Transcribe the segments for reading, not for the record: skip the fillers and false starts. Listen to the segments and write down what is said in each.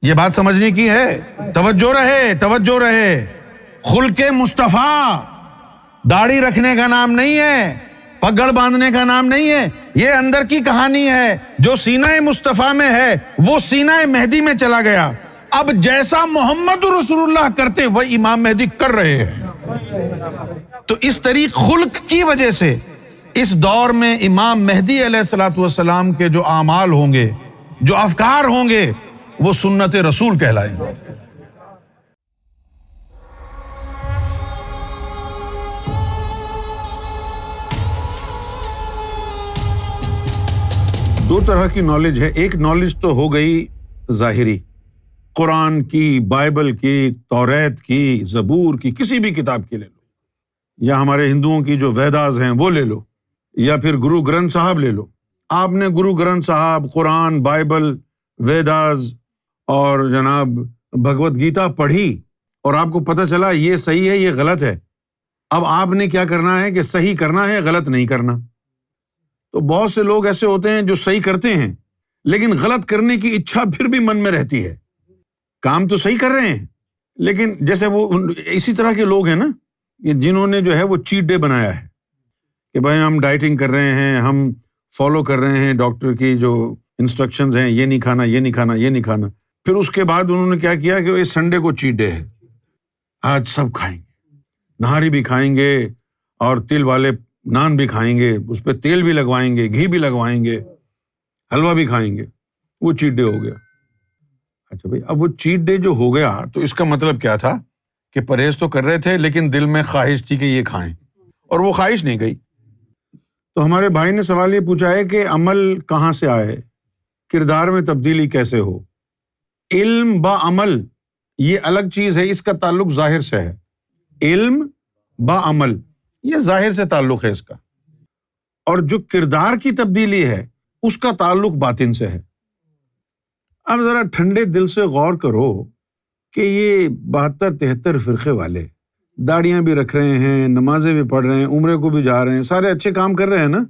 یہ بات سمجھنے کی ہے، توجہ رہے۔ خلق مصطفیٰ داڑھی رکھنے کا نام نہیں ہے، پگڑ باندھنے کا نام نہیں ہے، یہ اندر کی کہانی ہے۔ جو سینہ مصطفیٰ میں ہے وہ سینہ مہدی میں چلا گیا۔ اب جیسا محمد رسول اللہ کرتے وہ امام مہدی کر رہے ہیں۔ تو اس طریق خلق کی وجہ سے اس دور میں امام مہدی علیہ الصلوۃ والسلام کے جو اعمال ہوں گے، جو افکار ہوں گے، وہ سنت رسول کہلائیں گے۔ دو طرح کی نالج ہے، ایک نالج تو ہو گئی ظاہری، قرآن کی، بائبل کی، توریت کی، زبور کی، کسی بھی کتاب کی لے لو، یا ہمارے ہندوؤں کی جو ویداز ہیں وہ لے لو، یا پھر گرو گرنتھ صاحب لے لو۔ آپ نے گرو گرنتھ صاحب، قرآن، بائبل، ویداز اور جناب بھگوت گیتا پڑھی اور آپ کو پتہ چلا یہ صحیح ہے، یہ غلط ہے۔ اب آپ نے کیا کرنا ہے کہ صحیح کرنا ہے، غلط نہیں کرنا۔ تو بہت سے لوگ ایسے ہوتے ہیں جو صحیح کرتے ہیں لیکن غلط کرنے کی اچھا پھر بھی من میں رہتی ہے۔ کام تو صحیح کر رہے ہیں لیکن جیسے وہ اسی طرح کے لوگ ہیں نا، جنہوں نے جو ہے وہ چیٹ ڈے بنایا ہے کہ بھائی ہم ڈائٹنگ کر رہے ہیں، ہم فالو کر رہے ہیں ڈاکٹر کی جو انسٹرکشنز ہیں، یہ نہیں کھانا، یہ نہیں کھانا، یہ نہیں کھانا۔ پھر اس کے بعد انہوں نے کیا کیا کہ اس سنڈے کو چیٹ ڈے ہے، آج سب کھائیں گے، نہاری بھی کھائیں گے اور تل والے نان بھی کھائیں گے، اس پہ تیل بھی لگوائیں گے، گھی بھی لگوائیں گے، حلوہ بھی کھائیں گے۔ وہ چیٹ ڈے ہو گیا۔ اچھا بھائی، اب وہ چیٹ ڈے جو ہو گیا تو اس کا مطلب کیا تھا کہ پرہیز تو کر رہے تھے لیکن دل میں خواہش تھی کہ یہ کھائیں، اور وہ خواہش نہیں گئی۔ تو ہمارے بھائی نے سوال یہ پوچھا ہے کہ عمل کہاں سے آئے، کردار میں تبدیلی کیسے ہو؟ علم با عمل یہ الگ چیز ہے، اس کا تعلق ظاہر سے ہے۔ علم با عمل یہ ظاہر سے تعلق ہے اس کا، اور جو کردار کی تبدیلی ہے اس کا تعلق باطن سے ہے۔ اب ذرا ٹھنڈے دل سے غور کرو کہ یہ 72-73 فرقے والے داڑیاں بھی رکھ رہے ہیں، نمازیں بھی پڑھ رہے ہیں، عمرے کو بھی جا رہے ہیں، سارے اچھے کام کر رہے ہیں نا،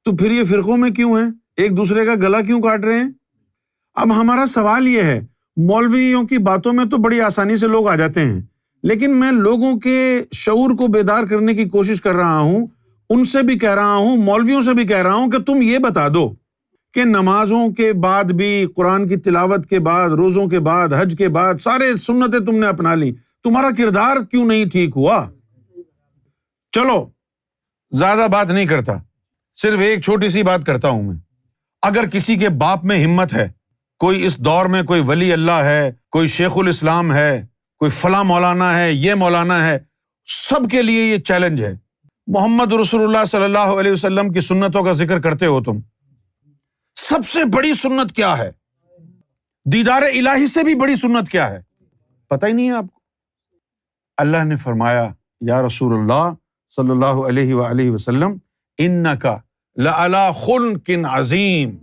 تو پھر یہ فرقوں میں کیوں ہیں؟ ایک دوسرے کا گلا کیوں کاٹ رہے ہیں؟ اب ہمارا سوال یہ ہے، مولویوں کی باتوں میں تو بڑی آسانی سے لوگ آ جاتے ہیں، لیکن میں لوگوں کے شعور کو بیدار کرنے کی کوشش کر رہا ہوں، ان سے بھی کہہ رہا ہوں، مولویوں سے بھی کہہ رہا ہوں کہ تم یہ بتا دو کہ نمازوں کے بعد بھی، قرآن کی تلاوت کے بعد، روزوں کے بعد، حج کے بعد سارے سنتیں تم نے اپنا لی، تمہارا کردار کیوں نہیں ٹھیک ہوا؟ چلو زیادہ بات نہیں کرتا، صرف ایک چھوٹی سی بات کرتا ہوں میں۔ اگر کسی کے باپ میں ہمت ہے، کوئی اس دور میں کوئی ولی اللہ ہے، کوئی شیخ الاسلام ہے، کوئی فلاں مولانا ہے، یہ مولانا ہے، سب کے لیے یہ چیلنج ہے۔ محمد رسول اللہ صلی اللہ علیہ وسلم کی سنتوں کا ذکر کرتے ہو تم، سب سے بڑی سنت کیا ہے؟ دیدار الہی سے بھی بڑی سنت کیا ہے؟ پتہ ہی نہیں ہے آپ کو۔ اللہ نے فرمایا یا رسول اللہ صلی اللہ علیہ وآلہ وسلم انک لعلی خلق عظیم،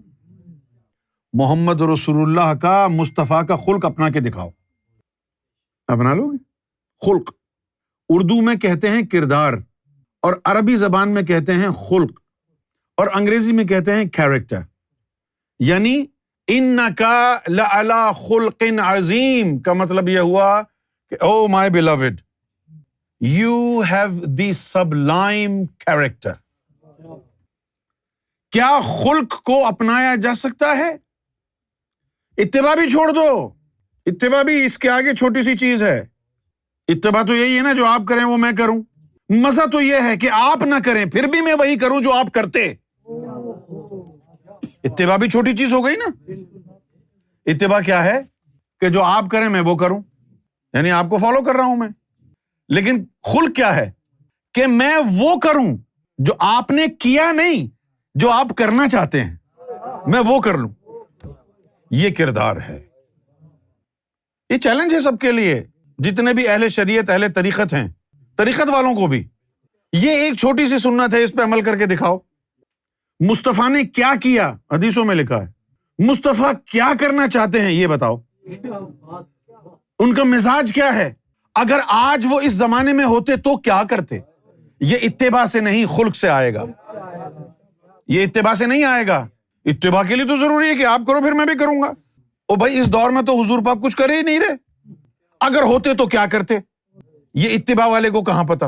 محمد رسول اللہ کا، مصطفیٰ کا خلق اپنا کے دکھاؤ۔ اپنا لو گے؟ خلق اردو میں کہتے ہیں کردار، اور عربی زبان میں کہتے ہیں خلق، اور انگریزی میں کہتے ہیں کیریکٹر۔ یعنی انک لعلی خلق عظیم کا مطلب یہ ہوا کہ oh my beloved, you have the sublime character. کیا خلق کو اپنایا جا سکتا ہے؟ اتباع بھی چھوڑ دو، اتباع بھی اس کے آگے چھوٹی سی چیز ہے۔ اتباع تو یہی ہے نا، جو آپ کریں وہ میں کروں۔ مزہ تو یہ ہے کہ آپ نہ کریں پھر بھی میں وہی کروں جو آپ کرتے۔ اتباع بھی چھوٹی چیز ہو گئی نا۔ اتباع کیا ہے کہ جو آپ کریں میں وہ کروں، یعنی آپ کو فالو کر رہا ہوں میں۔ لیکن خلق کیا ہے کہ میں وہ کروں جو آپ نے کیا نہیں، جو آپ کرنا چاہتے ہیں میں وہ کر لوں۔ یہ کردار ہے، یہ چیلنج ہے سب کے لیے، جتنے بھی اہل شریعت، اہل طریقت ہیں، طریقت والوں کو بھی۔ یہ ایک چھوٹی سی سنت ہے، اس پہ عمل کر کے دکھاؤ۔ مصطفیٰ نے کیا کیا؟ حدیثوں میں لکھا ہے۔ مصطفیٰ کیا کرنا چاہتے ہیں یہ بتاؤ، ان کا مزاج کیا ہے؟ اگر آج وہ اس زمانے میں ہوتے تو کیا کرتے؟ یہ اتباع سے نہیں، خلق سے آئے گا۔ یہ اتباع سے نہیں آئے گا۔ اتباع کے لیے تو ضروری ہے کہ آپ کرو پھر میں بھی کروں گا۔ او بھائی اس دور میں تو حضور پاک کچھ کرے ہی نہیں رہے، اگر ہوتے تو کیا کرتے؟ یہ اتباع والے کو کہاں پتا؟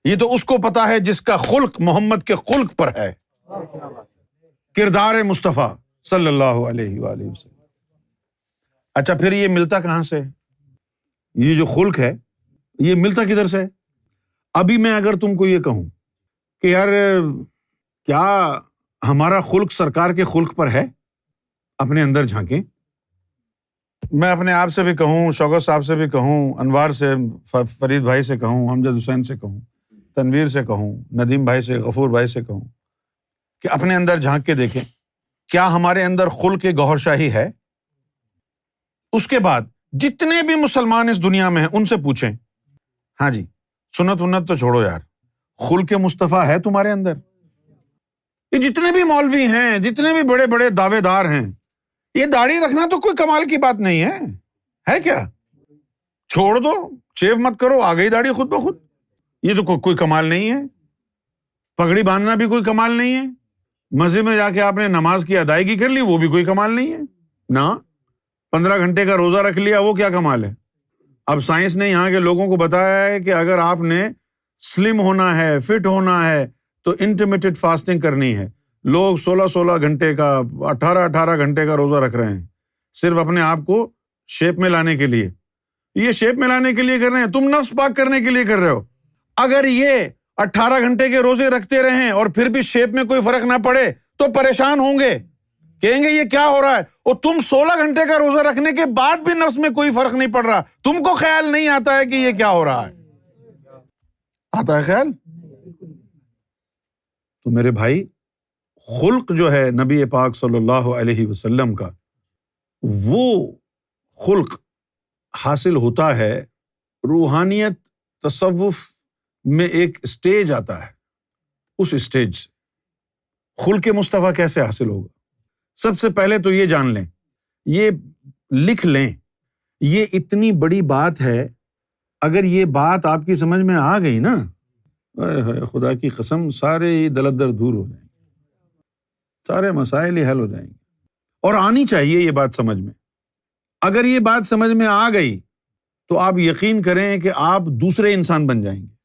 یہ تو اس کو پتا ہے جس کا خلق محمد کے خلق پر ہے، کردار مصطفیٰ صلی اللہ علیہ وآلہ وسلم۔ اچھا پھر یہ ملتا کہاں سے؟ یہ جو خلق ہے یہ ملتا کدھر سے؟ ابھی میں اگر تم کو یہ کہوں کہ یار کیا ہمارا خلق سرکار کے خلق پر ہے، اپنے اندر جھانکیں۔ میں اپنے آپ سے بھی کہوں، شوکت صاحب سے بھی کہوں، انوار سے، فرید بھائی سے کہوں، امجد حسین سے کہوں، تنویر سے کہوں، ندیم بھائی سے، غفور بھائی سے کہوں کہ اپنے اندر جھانک کے دیکھیں کیا ہمارے اندر خلق گوہر شاہی ہے۔ اس کے بعد جتنے بھی مسلمان اس دنیا میں ہیں ان سے پوچھیں، ہاں جی سنت ونت تو چھوڑو یار، خلق مصطفیٰ ہے تمہارے اندر؟ یہ جتنے بھی مولوی ہیں، جتنے بھی بڑے بڑے دعوے دار ہیں، یہ داڑھی رکھنا تو کوئی کمال کی بات نہیں ہے کیا؟ چھوڑ دو، شیو مت کرو، آ گئی داڑھی خود بخود، یہ تو کوئی کمال نہیں ہے۔ پگڑی باندھنا بھی کوئی کمال نہیں ہے، مسجد میں جا کے آپ نے نماز کی ادائیگی کر لی وہ بھی کوئی کمال نہیں ہے نا، 15 گھنٹے کا روزہ رکھ لیا وہ کیا کمال ہے؟ اب سائنس نے یہاں کے لوگوں کو بتایا ہے کہ اگر آپ نے سلم ہونا ہے، فٹ ہونا ہے تو انٹرمیٹنٹ فاسٹنگ کرنی ہے۔ لوگ 16 گھنٹے کا، 18 گھنٹے کا روزہ رکھ رہے ہیں صرف اپنے آپ کو شیپ میں لانے کے لیے۔ یہ شیپ میں لانے کے لیے کر رہے ہیں، تم نفس پاک کرنے کے لیے کر رہے ہو۔ اگر یہ 18 گھنٹے کے روزے رکھتے رہیں اور پھر بھی شیپ میں کوئی فرق نہ پڑے تو پریشان ہوں گے، کہیں گے یہ کیا ہو رہا ہے، اور تم 16 گھنٹے کا روزہ رکھنے کے بعد بھی نفس میں کوئی فرق نہیں پڑ رہا، تم کو خیال نہیں آتا ہے کہ یہ کیا ہو رہا ہے؟ آتا ہے خیال؟ تو میرے بھائی خلق جو ہے نبی پاک صلی اللہ علیہ وسلم کا، وہ خلق حاصل ہوتا ہے روحانیت تصوف میں ایک اسٹیج آتا ہے، اس اسٹیج سے خلق مصطفیٰ کیسے حاصل ہوگا؟ سب سے پہلے تو یہ جان لیں، یہ لکھ لیں، یہ اتنی بڑی بات ہے، اگر یہ بات آپ کی سمجھ میں آ گئی نا، خدا کی قسم سارے دلدر دور ہو جائیں گے، سارے مسائل ہی حل ہو جائیں گے۔ اور آنی چاہیے یہ بات سمجھ میں، اگر یہ بات سمجھ میں آ گئی تو آپ یقین کریں کہ آپ دوسرے انسان بن جائیں گے،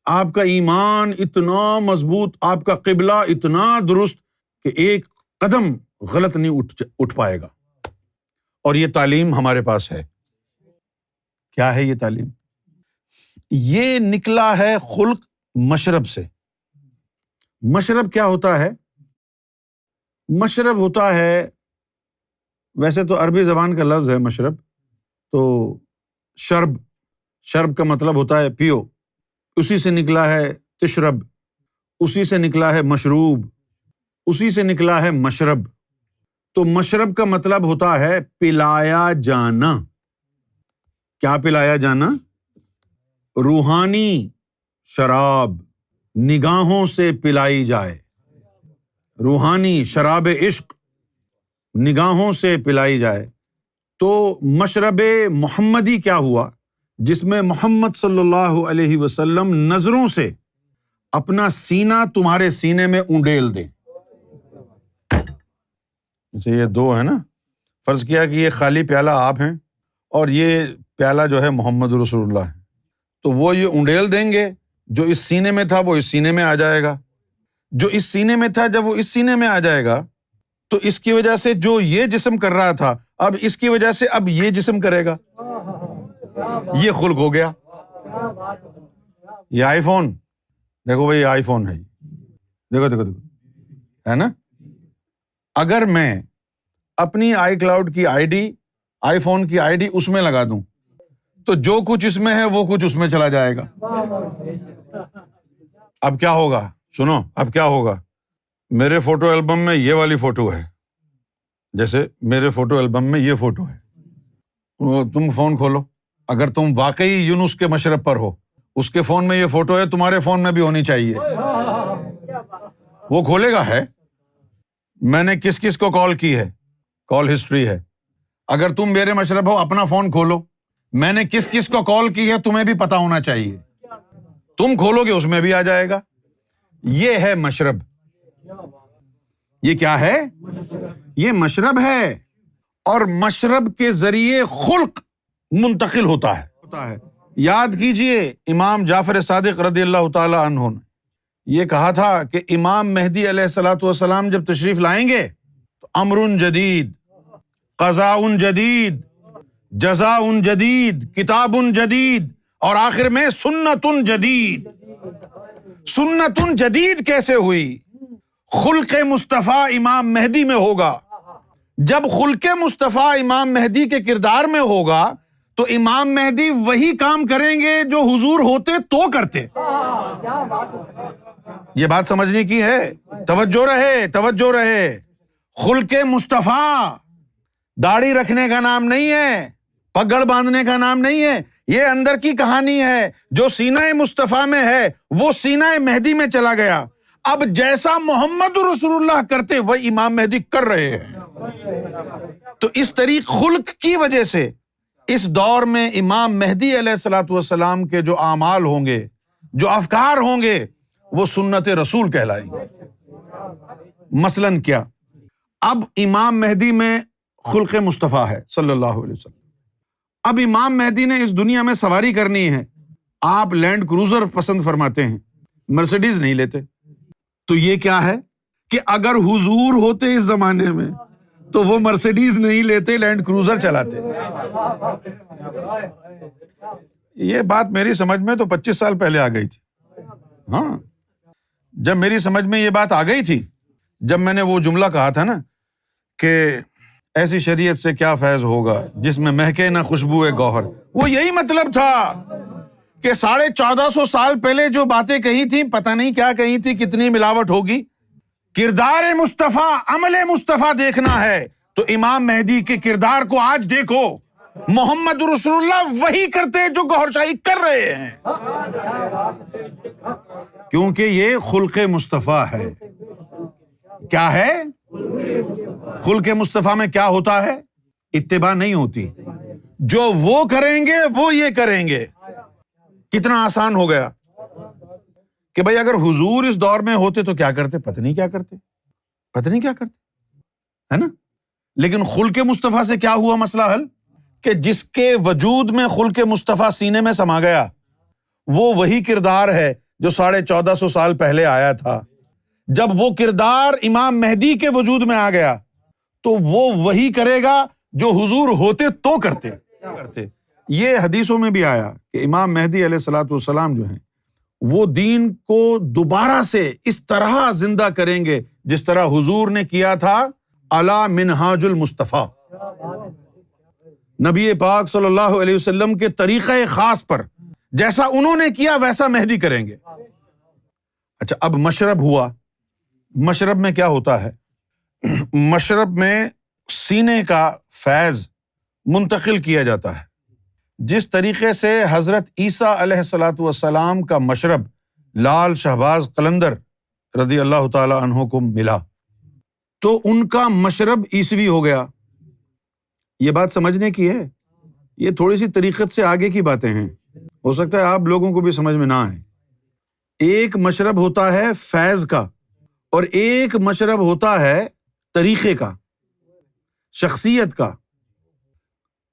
آپ کا ایمان اتنا مضبوط، آپ کا قبلہ اتنا درست کہ ایک قدم غلط نہیں اٹھ پائے گا۔ اور یہ تعلیم ہمارے پاس ہے۔ کیا ہے یہ تعلیم؟ یہ نکلا ہے خلق مشرب سے۔ مشرب کیا ہوتا ہے؟ مشرب ہوتا ہے، ویسے تو عربی زبان کا لفظ ہے مشرب، تو شرب کا مطلب ہوتا ہے پیو، اسی سے نکلا ہے تشرب، اسی سے نکلا ہے مشروب، اسی سے نکلا ہے مشرب۔ تو مشرب کا مطلب ہوتا ہے پلایا جانا۔ کیا پلایا جانا؟ روحانی شراب نگاہوں سے پلائی جائے، روحانی شراب عشق نگاہوں سے پلائی جائے۔ تو مشرب محمدی کیا ہوا؟ جس میں محمد صلی اللہ علیہ وسلم نظروں سے اپنا سینہ تمہارے سینے میں اونڈیل دیں۔ جیسے یہ دو ہے نا، فرض کیا کہ یہ خالی پیالہ آپ ہیں اور یہ پیالہ جو ہے محمد رسول اللہ ہے، تو وہ یہ اونڈیل دیں گے، جو اس سینے میں تھا وہ اس سینے میں آ جائے گا، جو اس سینے میں تھا جب وہ اس سینے میں آ جائے گا تو اس کی وجہ سے جو یہ جسم کر رہا تھا اب اس کی وجہ سے اب یہ جسم کرے گا، یہ خلق ہو گیا۔ یہ آئی فون دیکھو بھائی، آئی فون ہے، دیکھو ہے نا، اگر میں اپنی آئی کلاؤڈ کی آئی ڈی، آئی فون کی آئی ڈی اس میں لگا دوں تو جو کچھ اس میں ہے وہ کچھ اس میں چلا جائے گا۔ اب کیا ہوگا؟ سنو، اب کیا ہوگا؟ میرے فوٹو البم میں یہ والی فوٹو ہے، جیسے میرے فوٹو البم میں یہ فوٹو ہے، تم فون کھولو، اگر تم واقعی یونس کے مشرب پر ہو، اس کے فون میں یہ فوٹو ہے، تمہارے فون میں بھی ہونی چاہیے۔ وہ کھولے گا، ہے میں نے کس کس کو کال کی ہے، کال ہسٹری ہے۔ اگر تم میرے مشرب ہو، اپنا فون کھولو، میں نے کس کس کو کال کی ہے تمہیں بھی پتا ہونا چاہیے، تم کھولو گے اس میں بھی آ جائے گا۔ یہ ہے مشرب۔ یہ کیا ہے؟ یہ مشرب ہے۔ اور مشرب کے ذریعے خلق منتقل ہوتا ہے۔ یاد کیجئے امام جعفر صادق رضی اللہ تعالی عنہ نے یہ کہا تھا کہ امام مہدی علیہ الصلوۃ والسلام جب تشریف لائیں گے تو امر جدید، قضاء جدید، جزاء جدید، کتاب جدید، اور آخر میں سنت جدید۔ سنت جدید کیسے ہوئی؟ خلق مصطفیٰ امام مہدی میں ہوگا۔ جب خلق مصطفیٰ امام مہدی کے کردار میں ہوگا تو امام مہدی وہی کام کریں گے جو حضور ہوتے تو کرتے۔ یہ بات سمجھنے کی ہے، توجہ رہے، توجہ رہے۔ خلق مصطفیٰ داڑھی رکھنے کا نام نہیں ہے، پگڑ باندھنے کا نام نہیں ہے، یہ اندر کی کہانی ہے۔ جو سینہ مصطفیٰ میں ہے وہ سینہ مہدی میں چلا گیا۔ اب جیسا محمد رسول اللہ کرتے وہ امام مہدی کر رہے ہیں۔ تو اس طریق خلق کی وجہ سے اس دور میں امام مہدی علیہ الصلوۃ والسلام کے جو اعمال ہوں گے، جو افکار ہوں گے، وہ سنت رسول کہلائیں گے۔ مثلاً کیا؟ اب امام مہدی میں خلق مصطفیٰ ہے صلی اللہ علیہ وسلم۔ اب امام مہدی نے اس دنیا میں سواری کرنی ہے، آپ لینڈ کروزر پسند فرماتے ہیں، مرسیڈیز نہیں لیتے۔ تو یہ کیا ہے کہ اگر حضور ہوتے اس زمانے میں تو وہ مرسیڈیز نہیں لیتے، لینڈ کروزر چلاتے۔ یہ بات میری سمجھ میں تو 25 سال پہلے آ گئی تھی۔ ہاں، جب میری سمجھ میں یہ بات آ گئی تھی، جب میں نے وہ جملہ کہا تھا نا کہ ایسی شریعت سے کیا فیض ہوگا جس میں مہکے نہ خوشبو گوہر، وہ یہی مطلب تھا کہ 1450 سال پہلے جو باتیں کہی تھیں، پتہ نہیں کیا کہی تھی، کتنی ملاوٹ ہوگی۔ کردار مصطفیٰ، عمل مصطفیٰ دیکھنا ہے تو امام مہدی کے کردار کو آج دیکھو۔ محمد رسول اللہ وہی کرتے جو گوہر شاہی کر رہے ہیں، کیونکہ یہ خلق مصطفیٰ ہے۔ کیا ہے؟ خلق مصطفیٰ میں کیا ہوتا ہے؟ اتباع نہیں ہوتی، جو وہ کریں گے وہ یہ کریں گے۔ کتنا آسان ہو گیا کہ بھائی اگر حضور اس دور میں ہوتے تو کیا کرتے، پتہ نہیں کیا کرتے، پتہ نہیں کیا کرتے، ہے نا؟ لیکن خلق مصطفیٰ سے کیا ہوا مسئلہ حل کہ جس کے وجود میں خلق مصطفیٰ سینے میں سما گیا، وہ وہی کردار ہے جو 1450 سال پہلے آیا تھا۔ جب وہ کردار امام مہدی کے وجود میں آ گیا تو وہ وہی کرے گا جو حضور ہوتے تو کرتے۔ یہ حدیثوں میں بھی آیا کہ امام مہدی علیہ الصلوۃ والسلام جو ہیں وہ دین کو دوبارہ سے اس طرح زندہ کریں گے جس طرح حضور نے کیا تھا علی منہاج المصطفیٰ، نبی پاک صلی اللہ علیہ وسلم کے طریقہ خاص پر جیسا انہوں نے کیا ویسا مہدی کریں گے۔ اچھا، اب مشرب ہوا۔ مشرب میں کیا ہوتا ہے؟ مشرب میں سینے کا فیض منتقل کیا جاتا ہے۔ جس طریقے سے حضرت عیسیٰ علیہ الصلوۃ والسلام کا مشرب لال شہباز قلندر رضی اللہ تعالی عنہ کو ملا تو ان کا مشرب عیسوی ہو گیا۔ یہ بات سمجھنے کی ہے، یہ تھوڑی سی طریقت سے آگے کی باتیں ہیں، ہو سکتا ہے آپ لوگوں کو بھی سمجھ میں نہ آئے۔ ایک مشرب ہوتا ہے فیض کا اور ایک مشرب ہوتا ہے طریقے کا، شخصیت کا۔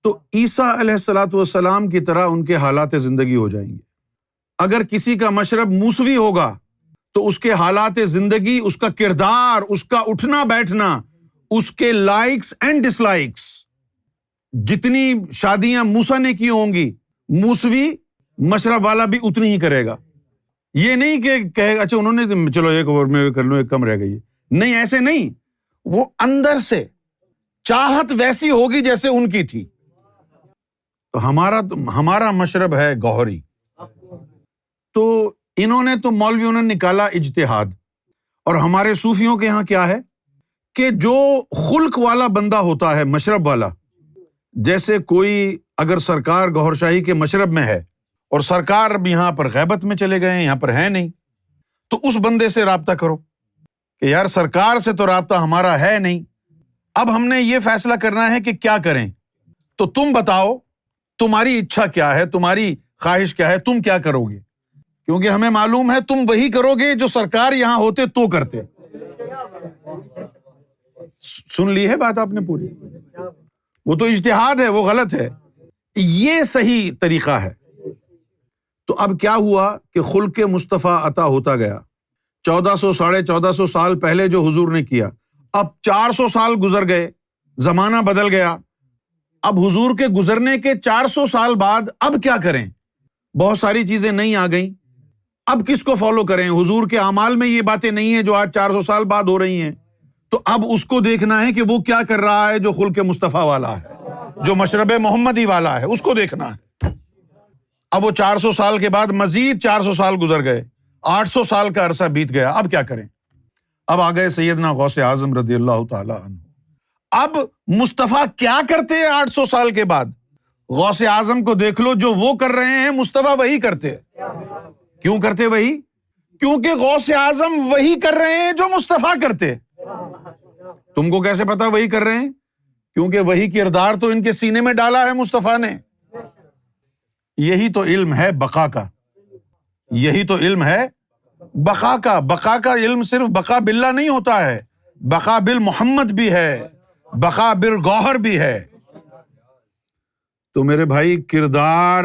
تو عیسیٰ علیہ الصلوۃ والسلام کی طرح ان کے حالات زندگی ہو جائیں گے۔ اگر کسی کا مشرب موسوی ہوگا تو اس کے حالات زندگی، اس کا کردار، اس کا اٹھنا بیٹھنا، اس کے لائکس اینڈ ڈس لائکس، جتنی شادیاں موسیٰ نے کی ہوں گی موسوی مشرب والا بھی اتنی ہی کرے گا۔ یہ نہیں کہ کہے گا اچھا انہوں نے چلو ایک اور میں کر لوں، ایک کم رہ گئی، نہیں، ایسے نہیں۔ وہ اندر سے چاہت ویسی ہوگی جیسے ان کی تھی۔ تو ہمارا مشرب ہے گوہری۔ تو انہوں نے تو مولویوں نے نکالا اجتہاد، اور ہمارے صوفیوں کے یہاں کیا ہے کہ جو خلق والا بندہ ہوتا ہے، مشرب والا، جیسے کوئی اگر سرکار گوہر شاہی کے مشرب میں ہے اور سرکار اب یہاں پر غیبت میں چلے گئے ہیں، یہاں پر ہے نہیں، تو اس بندے سے رابطہ کرو کہ یار سرکار سے تو رابطہ ہمارا ہے نہیں، اب ہم نے یہ فیصلہ کرنا ہے کہ کیا کریں، تو تم بتاؤ تمہاری اچھا کیا ہے، تمہاری خواہش کیا ہے، تم کیا کرو گے، کیونکہ ہمیں معلوم ہے تم وہی کرو گے جو سرکار یہاں ہوتے تو کرتے۔ سن لی ہے بات آپ نے پوری؟ وہ تو اجتہاد ہے، وہ غلط ہے، یہ صحیح طریقہ ہے۔ تو اب کیا ہوا کہ خلق مصطفیٰ عطا ہوتا گیا۔ 1400 1450 سال پہلے جو حضور نے کیا، اب 400 سال گزر گئے، زمانہ بدل گیا۔ اب حضور کے گزرنے کے 400 سال بعد اب کیا کریں؟ بہت ساری چیزیں نئی آ گئیں، اب کس کو فالو کریں؟ حضور کے اعمال میں یہ باتیں نہیں ہیں جو آج 400 سال بعد ہو رہی ہیں، تو اب اس کو دیکھنا ہے کہ وہ کیا کر رہا ہے جو خلق مصطفیٰ والا ہے، جو مشرب محمدی والا ہے، اس کو دیکھنا ہے۔ اب وہ 400 سال کے بعد مزید 400 سال گزر گئے، 800 سال کا عرصہ بیت گیا، اب کیا کریں؟ اب آ گئے سیدنا غوث اعظم رضی اللہ تعالی عنہ۔ اب مصطفیٰ کیا کرتے ہیں 800 سال کے بعد؟ غوث اعظم کو دیکھ لو، جو وہ کر رہے ہیں مصطفیٰ وہی کرتے۔ کیوں کرتے وہی؟ کیونکہ غوث اعظم وہی کر رہے ہیں جو مصطفیٰ کرتے۔ تم کو کیسے پتا وہی کر رہے ہیں؟ کیونکہ وہی کردار تو ان کے سینے میں ڈالا ہے مصطفیٰ نے۔ یہی تو علم ہے بقا کا، یہی تو علم ہے بقا کا۔ بقا کا علم صرف بقا باللہ نہیں ہوتا ہے، بقا بالمحمد بھی ہے، بقا بالگوہر بھی ہے۔ تو میرے بھائی، کردار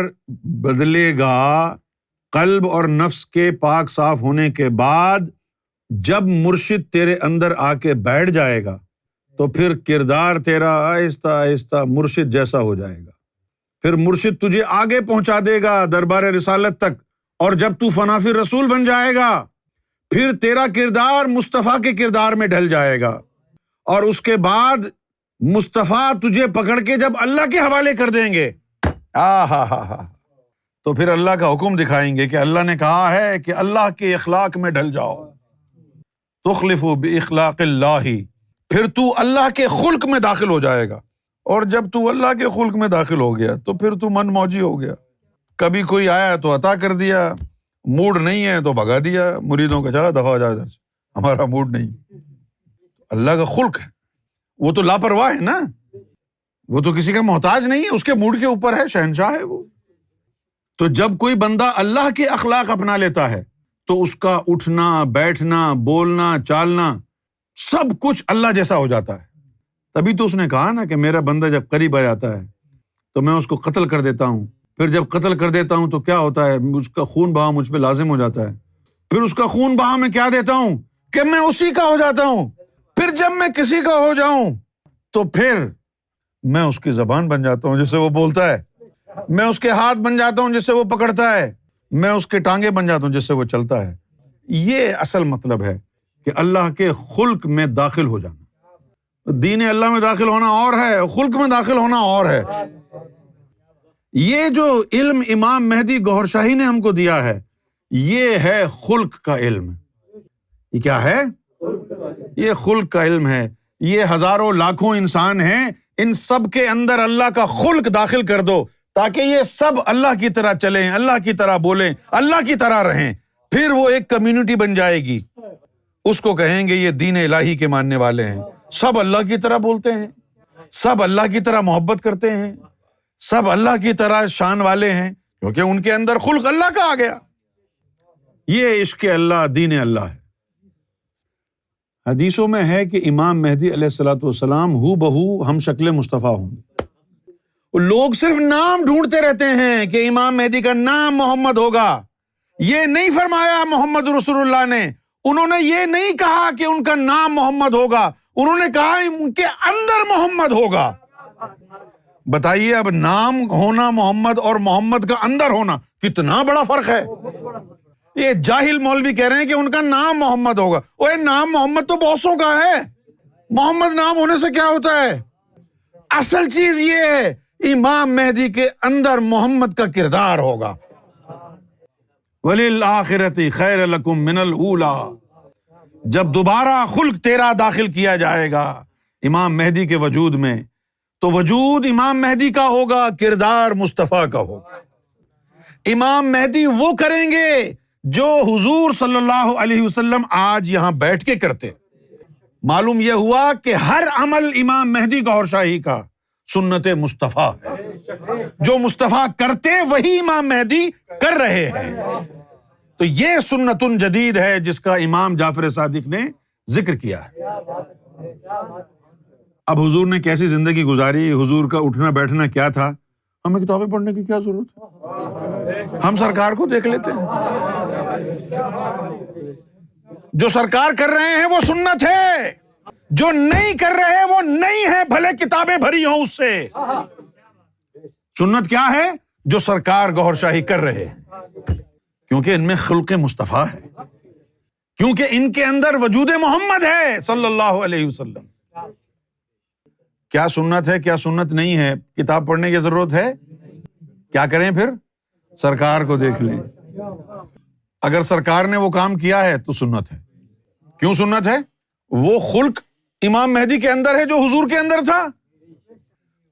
بدلے گا قلب اور نفس کے پاک صاف ہونے کے بعد۔ جب مرشد تیرے اندر آ کے بیٹھ جائے گا تو پھر کردار تیرا آہستہ آہستہ مرشد جیسا ہو جائے گا۔ پھر مرشد تجھے آگے پہنچا دے گا دربار رسالت تک، اور جب تو فنا فی رسول بن جائے گا پھر تیرا کردار مصطفیٰ کے کردار میں ڈھل جائے گا، اور اس کے بعد مصطفیٰ تجھے پکڑ کے جب اللہ کے حوالے کر دیں گے، تو پھر اللہ کا حکم دکھائیں گے کہ اللہ نے کہا ہے کہ اللہ کے اخلاق میں ڈھل جاؤ، تخلف باخلاق اللہ، پھر تو اللہ کے خلق میں داخل ہو جائے گا۔ اور جب تو اللہ کے خلق میں داخل ہو گیا تو پھر تو من موجی ہو گیا، کبھی کوئی آیا تو عطا کر دیا، موڈ نہیں ہے تو بھگا دیا مریدوں کا، چلا دفعہ ہو جائے ادھر سے، ہمارا موڈ نہیں۔ اللہ کا خلق ہے، وہ تو لاپرواہ ہے نا، وہ تو کسی کا محتاج نہیں ہے، اس کے موڈ کے اوپر ہے، شہنشاہ ہے وہ۔ تو جب کوئی بندہ اللہ کے اخلاق اپنا لیتا ہے تو اس کا اٹھنا بیٹھنا بولنا چالنا سب کچھ اللہ جیسا ہو جاتا ہے۔ تبھی تو اس نے کہا نا کہ میرا بندہ جب قریب آ جاتا ہے تو میں اس کو قتل کر دیتا ہوں، پھر جب قتل کر دیتا ہوں تو کیا ہوتا ہے، اس کا خون بہا مجھ پہ لازم ہو جاتا ہے، پھر اس کا خون بہا میں کیا دیتا ہوں کہ میں اسی کا ہو جاتا ہوں، پھر جب میں کسی کا ہو جاؤں تو پھر میں اس کی زبان بن جاتا ہوں جس سے وہ بولتا ہے، میں اس کے ہاتھ بن جاتا ہوں جس سے وہ پکڑتا ہے، میں اس کے ٹانگیں بن جاتا ہوں جس سے وہ چلتا ہے۔ یہ اصل مطلب ہے کہ اللہ کے خلق میں داخل ہو جانا۔ دین اللہ میں داخل ہونا اور ہے، خلق میں داخل ہونا اور ہے۔ یہ جو علم امام مہدی گوہر شاہی نے ہم کو دیا ہے، یہ ہے خلق کا علم۔ یہ کیا ہے؟ یہ خلق کا علم ہے۔ یہ ہزاروں لاکھوں انسان ہیں، ان سب کے اندر اللہ کا خلق داخل کر دو تاکہ یہ سب اللہ کی طرح چلیں، اللہ کی طرح بولیں، اللہ کی طرح رہیں، پھر وہ ایک کمیونٹی بن جائے گی۔ اس کو کہیں گے یہ دین الہی کے ماننے والے ہیں، سب اللہ کی طرح بولتے ہیں، سب اللہ کی طرح محبت کرتے ہیں، سب اللہ کی طرح شان والے ہیں، کیونکہ ان کے اندر خلق اللہ کا آ گیا۔ یہ عشق اللہ، دین اللہ ہے۔ حدیثوں میں ہے کہ امام مہدی علیہ الصلوۃ والسلام ہو بہو ہم شکل مصطفیٰ ہوں گے۔ لوگ صرف نام ڈھونڈتے رہتے ہیں کہ امام مہدی کا نام محمد ہوگا، یہ نہیں فرمایا محمد رسول اللہ نے، انہوں نے یہ نہیں کہا کہ ان کا نام محمد ہوگا، انہوں نے کہا ان کے اندر محمد ہوگا۔ بتائیے اب نام ہونا محمد اور محمد کا اندر ہونا کتنا بڑا فرق ہے۔ یہ جاہل مولوی کہہ رہے ہیں کہ ان کا نام محمد ہوگا، اوے نام محمد تو بہتوں کا ہے، محمد نام ہونے سے کیا ہوتا ہے؟ اصل چیز یہ ہے امام مہدی کے اندر محمد کا کردار ہوگا۔ وَلِلْآخِرَةِ خَيْرٌ لَكُم مِّنَ الْأُولَىٰ، جب دوبارہ خلق تیرا داخل کیا جائے گا امام مہدی کے وجود میں تو وجود امام مہدی کا ہوگا، کردار مصطفیٰ کا ہوگا۔ امام مہدی وہ کریں گے جو حضور صلی اللہ علیہ وسلم آج یہاں بیٹھ کے کرتے۔ معلوم یہ ہوا کہ ہر عمل امام مہدی گوہر شاہی کا سنت مصطفیٰ ہے، جو مصطفیٰ کرتے وہی امام مہدی کر رہے ہیں۔ تو یہ سنت جدید ہے جس کا امام جعفر صادق نے ذکر کیا ہے۔ اب حضور نے کیسی زندگی گزاری، حضور کا اٹھنا بیٹھنا کیا تھا، ہمیں کتابیں پڑھنے کی کیا ضرورت ہے؟ ہم سرکار کو دیکھ لیتے ہیں۔ جو سرکار کر رہے ہیں وہ سنت ہے، جو نہیں کر رہے وہ نہیں ہے، بھلے کتابیں بھری ہوں اس سے۔ سنت کیا ہے؟ جو سرکار گوھر شاہی کر رہے ہیں، کیونکہ ان میں خلق مصطفیٰ ہے، کیونکہ ان کے اندر وجود محمد ہے صلی اللہ علیہ وسلم۔ کیا سنت ہے کیا سنت نہیں ہے، کتاب پڑھنے کی ضرورت ہے؟ کیا کریں پھر؟ سرکار کو دیکھ لیں۔ اگر سرکار نے وہ کام کیا ہے تو سنت ہے۔ کیوں سنت ہے؟ وہ خلق امام مہدی کے اندر ہے جو حضور کے اندر تھا،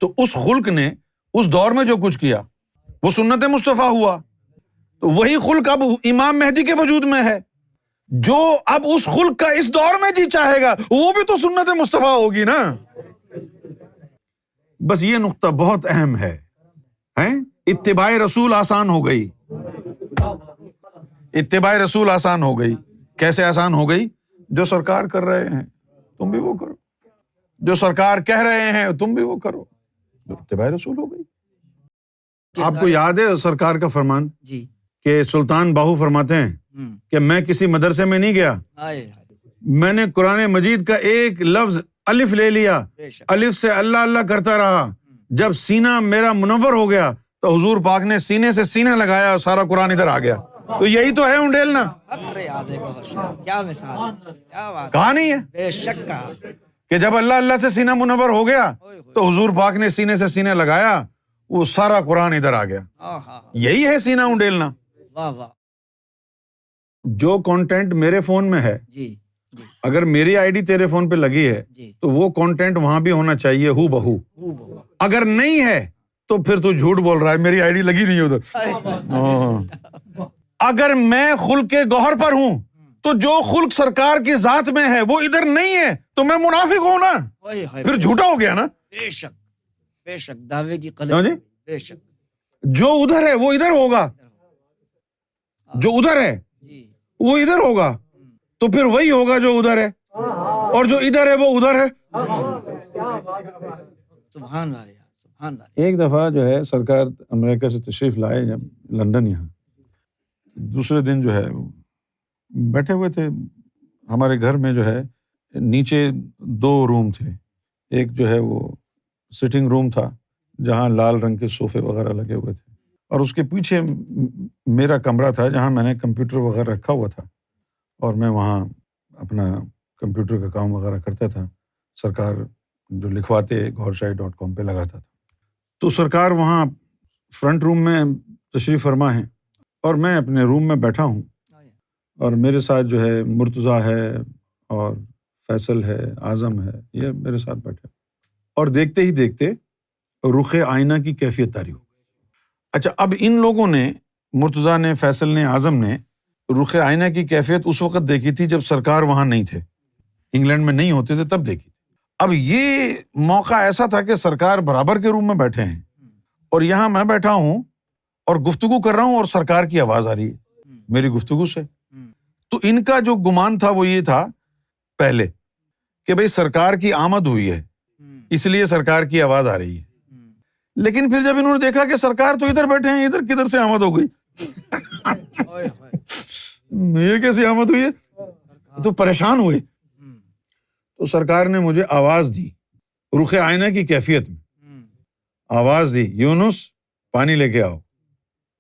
تو اس خلق نے اس دور میں جو کچھ کیا وہ سنت مصطفیٰ ہوا، تو وہی خلق اب امام مہدی کے وجود میں ہے، جو اب اس خلق کا اس دور میں جی چاہے گا وہ بھی تو سنت مصطفیٰ ہوگی نا۔ بس یہ نقطہ بہت اہم ہے، اتباع رسول آسان ہو گئی، اتباع رسول آسان ہو گئی۔ کیسے آسان ہو گئی؟ جو سرکار کر رہے ہیں تم بھی وہ کرو، جو سرکار کہہ رہے ہیں تم بھی وہ کرو، اتباع رسول ہو گئی۔ آپ کو یاد ہے سرکار کا فرمان جی کہ سلطان باہو فرماتے ہیں کہ میں کسی مدرسے میں نہیں گیا، میں نے قرآن مجید کا ایک لفظ الف لے لیا، الف سے اللہ اللہ کرتا رہا، جب سینہ میرا منور ہو گیا تو حضور پاک نے سینے سے سینہ لگایا اور سارا قرآن ادھر آ گیا۔ تو یہی تو ہے انڈیلنا، کیا مثال، کیا بات، کہا نہیں ہے بے شک کہا کہ جب اللہ اللہ سے سینہ منور ہو گیا تو حضور پاک نے سینے سے سینہ لگایا، وہ سارا قرآن ادھر آ گیا۔ یہی ہے سینہ انڈیلنا۔ واہ واہ، جو کانٹینٹ میرے فون میں ہے، جی جی اگر میری آئی ڈی تیرے فون پہ لگی ہے جی، تو وہ کانٹینٹ وہاں بھی ہونا چاہیے ہو بہو۔ اگر نہیں ہے تو پھر تو جھوٹ بول رہا ہے، میری آئی ڈی لگی نہیں ہے ادھر۔ اگر میں خلق گوہر پر ہوں تو جو خلق سرکار کی ذات میں ہے وہ ادھر نہیں ہے تو میں منافق ہوں نا، پھر جھوٹا ہو گیا نا۔ بے شک بے شک، دعوے کی کیوں قلم، جی؟ بے شک، جو ادھر ہے وہ ادھر ہوگا، جو ادھر ہے جی وہ ادھر ہوگا، تو پھر وہی ہوگا جو ادھر ہے، اور جو ادھر ہے وہ ادھر ہے۔ سبحان اللہ سبحان اللہ۔ ایک دفعہ جو ہے سرکار امریکہ سے تشریف لائے جب لندن، یہاں دوسرے دن جو ہے بیٹھے ہوئے تھے ہمارے گھر میں، جو ہے نیچے 2 روم تھے، ایک جو ہے وہ سٹنگ روم تھا جہاں لال رنگ کے صوفے وغیرہ لگے ہوئے تھے، اور اس کے پیچھے میرا کمرہ تھا جہاں میں نے کمپیوٹر وغیرہ رکھا ہوا تھا، اور میں وہاں اپنا کمپیوٹر کا کام وغیرہ کرتا تھا، سرکار جو لکھواتے gohar.com پہ لگاتا تھا۔ تو سرکار وہاں فرنٹ روم میں تشریف فرما ہیں اور میں اپنے روم میں بیٹھا ہوں، اور میرے ساتھ جو ہے مرتضیٰ ہے اور فیصل ہے، اعظم ہے، یہ میرے ساتھ بیٹھے، اور دیکھتے ہی دیکھتے رخ آئینہ کی کیفیت طاری ہو گئی۔ اچھا، اب ان لوگوں نے، مرتضیٰ نے، فیصل نے، اعظم نے، رخ آئینہ کی کیفیت اس وقت دیکھی تھی جب سرکار وہاں نہیں تھے، انگلینڈ میں نہیں ہوتے تھے، تب دیکھی تھی۔ اب یہ موقع ایسا تھا کہ سرکار برابر کے روم میں بیٹھے ہیں اور یہاں میں بیٹھا ہوں اور گفتگو کر رہا ہوں اور سرکار کی آواز آ رہی ہے میری گفتگو سے۔ تو ان کا جو گمان تھا وہ یہ تھا پہلے کہ بھئی سرکار کی آمد ہوئی ہے اس لیے سرکار کی آواز آ رہی ہے، لیکن پھر جب انہوں نے دیکھا کہ سرکار تو ادھر بیٹھے ہیں، ادھر کدھر سے آمد ہو گئی، یہ کیسی آمد ہوئی ہے، تو پریشان ہوئے۔ تو سرکار نے مجھے آواز دی، رخ آئینہ کی کیفیت میں آواز دی، یونس پانی لے کے آؤ۔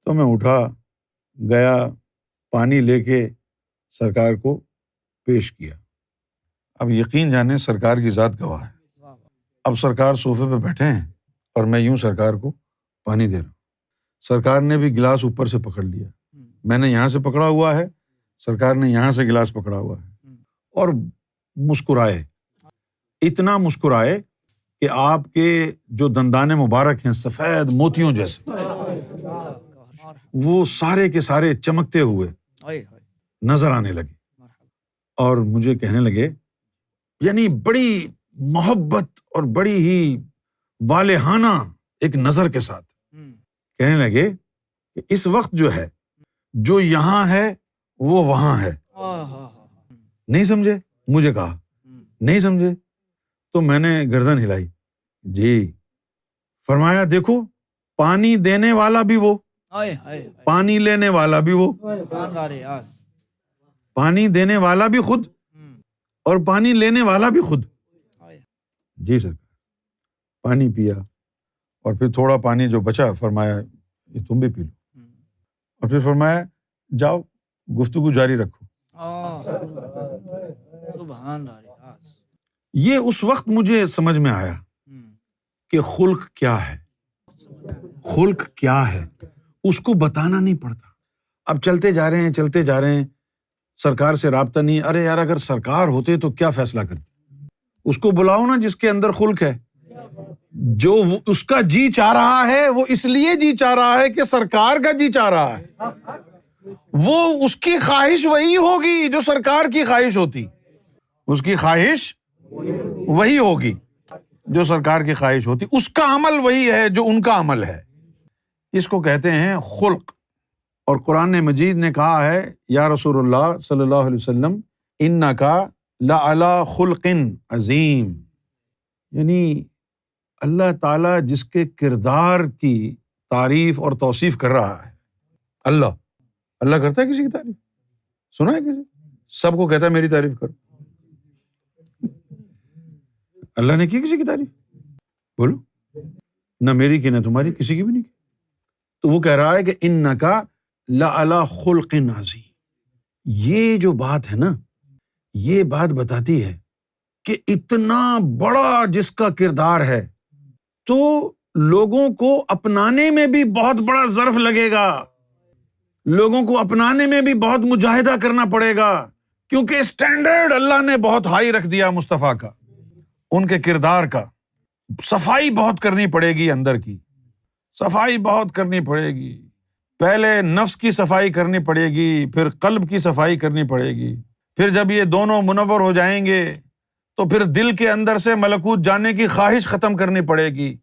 تو میں اٹھا گیا، پانی لے کے سرکار کو پیش کیا۔ اب یقین جانے سرکار کی ذات گواہ ہے، اب سرکار صوفے پہ بیٹھے ہیں اور میں یوں سرکار کو پانی دے رہا ہوں۔ سرکار نے بھی گلاس اوپر سے پکڑ لیا، میں نے یہاں سے پکڑا ہوا ہے، سرکار نے یہاں سے گلاس پکڑا ہوا ہے، اور مسکرائے، اتنا مسکرائے کہ آپ کے جو دندان مبارک ہیں سفید موتیوں جیسے، وہ سارے کے سارے چمکتے ہوئے نظر آنے لگے، اور مجھے کہنے لگے، یعنی بڑی محبت اور بڑی ہی والہانہ ایک نظر کے ساتھ کہنے لگے کہ اس وقت جو ہے جو یہاں ہے وہ وہاں ہے۔ نہیں سمجھے؟ مجھے کہا نہیں سمجھے؟ تو میں نے گردن ہلائی. جی. فرمایا دیکھو پانی دینے والا بھی وہ, ہائے ہائے پانی لینے والا بھی وہ, سبحان اللہ ریاض. پانی دینے والا بھی خود اور پانی لینے والا بھی خود. جی سر. پانی پیا اور پھر تھوڑا پانی جو بچا فرمایا یہ تم بھی پی لو, اور پھر فرمایا جاؤ گفتگو جاری رکھو. سبحان اللہ ریاض. یہ اس وقت مجھے سمجھ میں آیا کہ خلق کیا ہے, خلق کیا ہے, اس کو بتانا نہیں پڑتا. اب چلتے جا رہے ہیں سرکار سے رابطہ نہیں. ارے یار اگر سرکار ہوتے تو کیا فیصلہ کرتے؟ اس کو بلاؤ نا جس کے اندر خلق ہے, جو اس کا جی چاہ رہا ہے وہ اس لیے جی چاہ رہا ہے کہ سرکار کا جی چاہ رہا ہے. وہ اس کی خواہش وہی ہوگی جو سرکار کی خواہش ہوتی, اس کی خواہش وہی ہوگی جو سرکار کی خواہش ہوتی, اس کا عمل وہی ہے جو ان کا عمل ہے. اس کو کہتے ہیں خلق. اور قرآن مجید نے کہا ہے یا رسول اللہ صلی اللہ علیہ وسلم انکا لعلی خلق عظیم, یعنی اللہ تعالیٰ جس کے کردار کی تعریف اور توصیف کر رہا ہے. اللہ کرتا ہے کسی کی تعریف؟ سنا ہے کسی؟ سب کو کہتا ہے میری تعریف کرو. اللہ نے کی کسی کی تعریف؟ بولو. نہ میری کی نہ تمہاری, کسی کی بھی نہیں کی. تو وہ کہہ رہا ہے کہ انکا لعلی خلق عظیم. یہ جو بات ہے نا, یہ بات بتاتی ہے کہ اتنا بڑا جس کا کردار ہے تو لوگوں کو اپنانے میں بھی بہت بڑا ظرف لگے گا, لوگوں کو اپنانے میں بھی بہت مجاہدہ کرنا پڑے گا, کیونکہ اسٹینڈرڈ اللہ نے بہت ہائی رکھ دیا مصطفیٰ کا, ان کے کردار کا. صفائی بہت کرنی پڑے گی, اندر کی صفائی بہت کرنی پڑے گی. پہلے نفس کی صفائی کرنی پڑے گی, پھر قلب کی صفائی کرنی پڑے گی. پھر جب یہ دونوں منور ہو جائیں گے تو پھر دل کے اندر سے ملکوت جاننے کی خواہش ختم کرنی پڑے گی,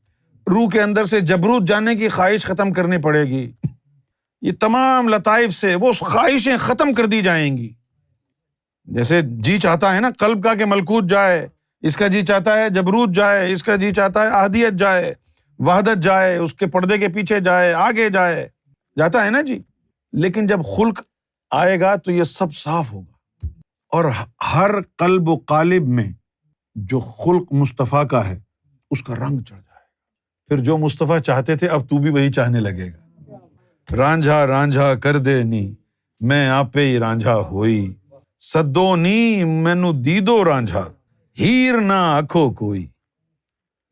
روح کے اندر سے جبروت جاننے کی خواہش ختم کرنی پڑے گی. یہ تمام لطائف سے وہ خواہشیں ختم کر دی جائیں گی. جیسے جی چاہتا ہے نا قلب کا کہ ملکوت جائے, اس کا جی چاہتا ہے جبروت جائے, اس کا جی چاہتا ہے احدیت جائے, وحدت جائے, اس کے پردے کے پیچھے جائے, آگے جائے, جاتا ہے نا جی. لیکن جب خلق آئے گا تو یہ سب صاف ہوگا, اور ہر قلب و قالب میں جو خلق مصطفیٰ کا ہے اس کا رنگ چڑھ جائے گا. پھر جو مصطفیٰ چاہتے تھے اب تو بھی وہی چاہنے لگے گا. رانجھا رانجھا کر دے نی میں آپے ہی رانجھا ہوئی, سدو نی مینو دیدو رانجھا ہیر نہ آکھو کوئی.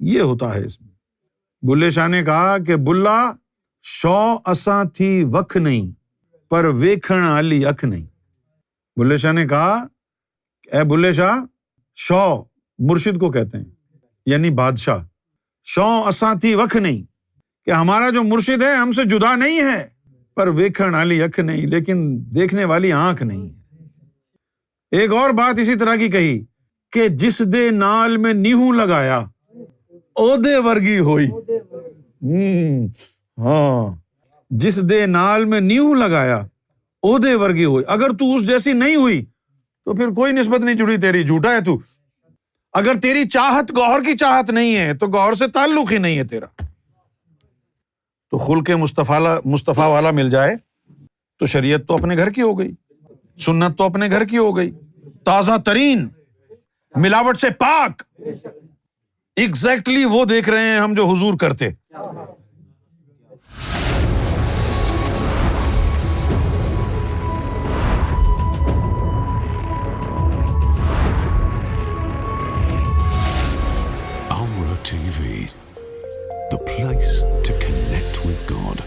یہ ہوتا ہے اس میں. بلے شاہ نے کہا کہ بلا شو اساں تھی وکھ نہیں پر ویکھن والی اکھ نہیں. بلے شاہ نے کہا اے بلے شاہ, شو مرشد کو کہتے ہیں یعنی بادشاہ, شو اساں تھی وکھ نہیں, کہ ہمارا جو مرشد ہے ہم سے جدا نہیں ہے, پر ویکھن والی اکھ نہیں, لیکن دیکھنے والی آنکھ نہیں. ایک اور بات اسی طرح کی کہی کہ جس دے نال میں نیہوں لگایا اودے ورگی ہوئی. ہاں, جس دے نال میں نیہوں لگایا اودے ورگی ہوئی. اگر تو اس جیسی نہیں ہوئی تو پھر کوئی نسبت نہیں جڑی تیری, جھوٹا ہے تو. اگر تیری چاہت گوہر کی چاہت نہیں ہے تو گوہر سے تعلق ہی نہیں ہے تیرا. تو خلق مصطفیٰ والا مل جائے تو شریعت تو اپنے گھر کی ہو گئی, سنت تو اپنے گھر کی ہو گئی, تازہ ترین, ملاوٹ سے پاک. ایگزیکٹلی وہ دیکھ رہے ہیں ہم جو حضور کرتے. Amra TV, the place to connect with God.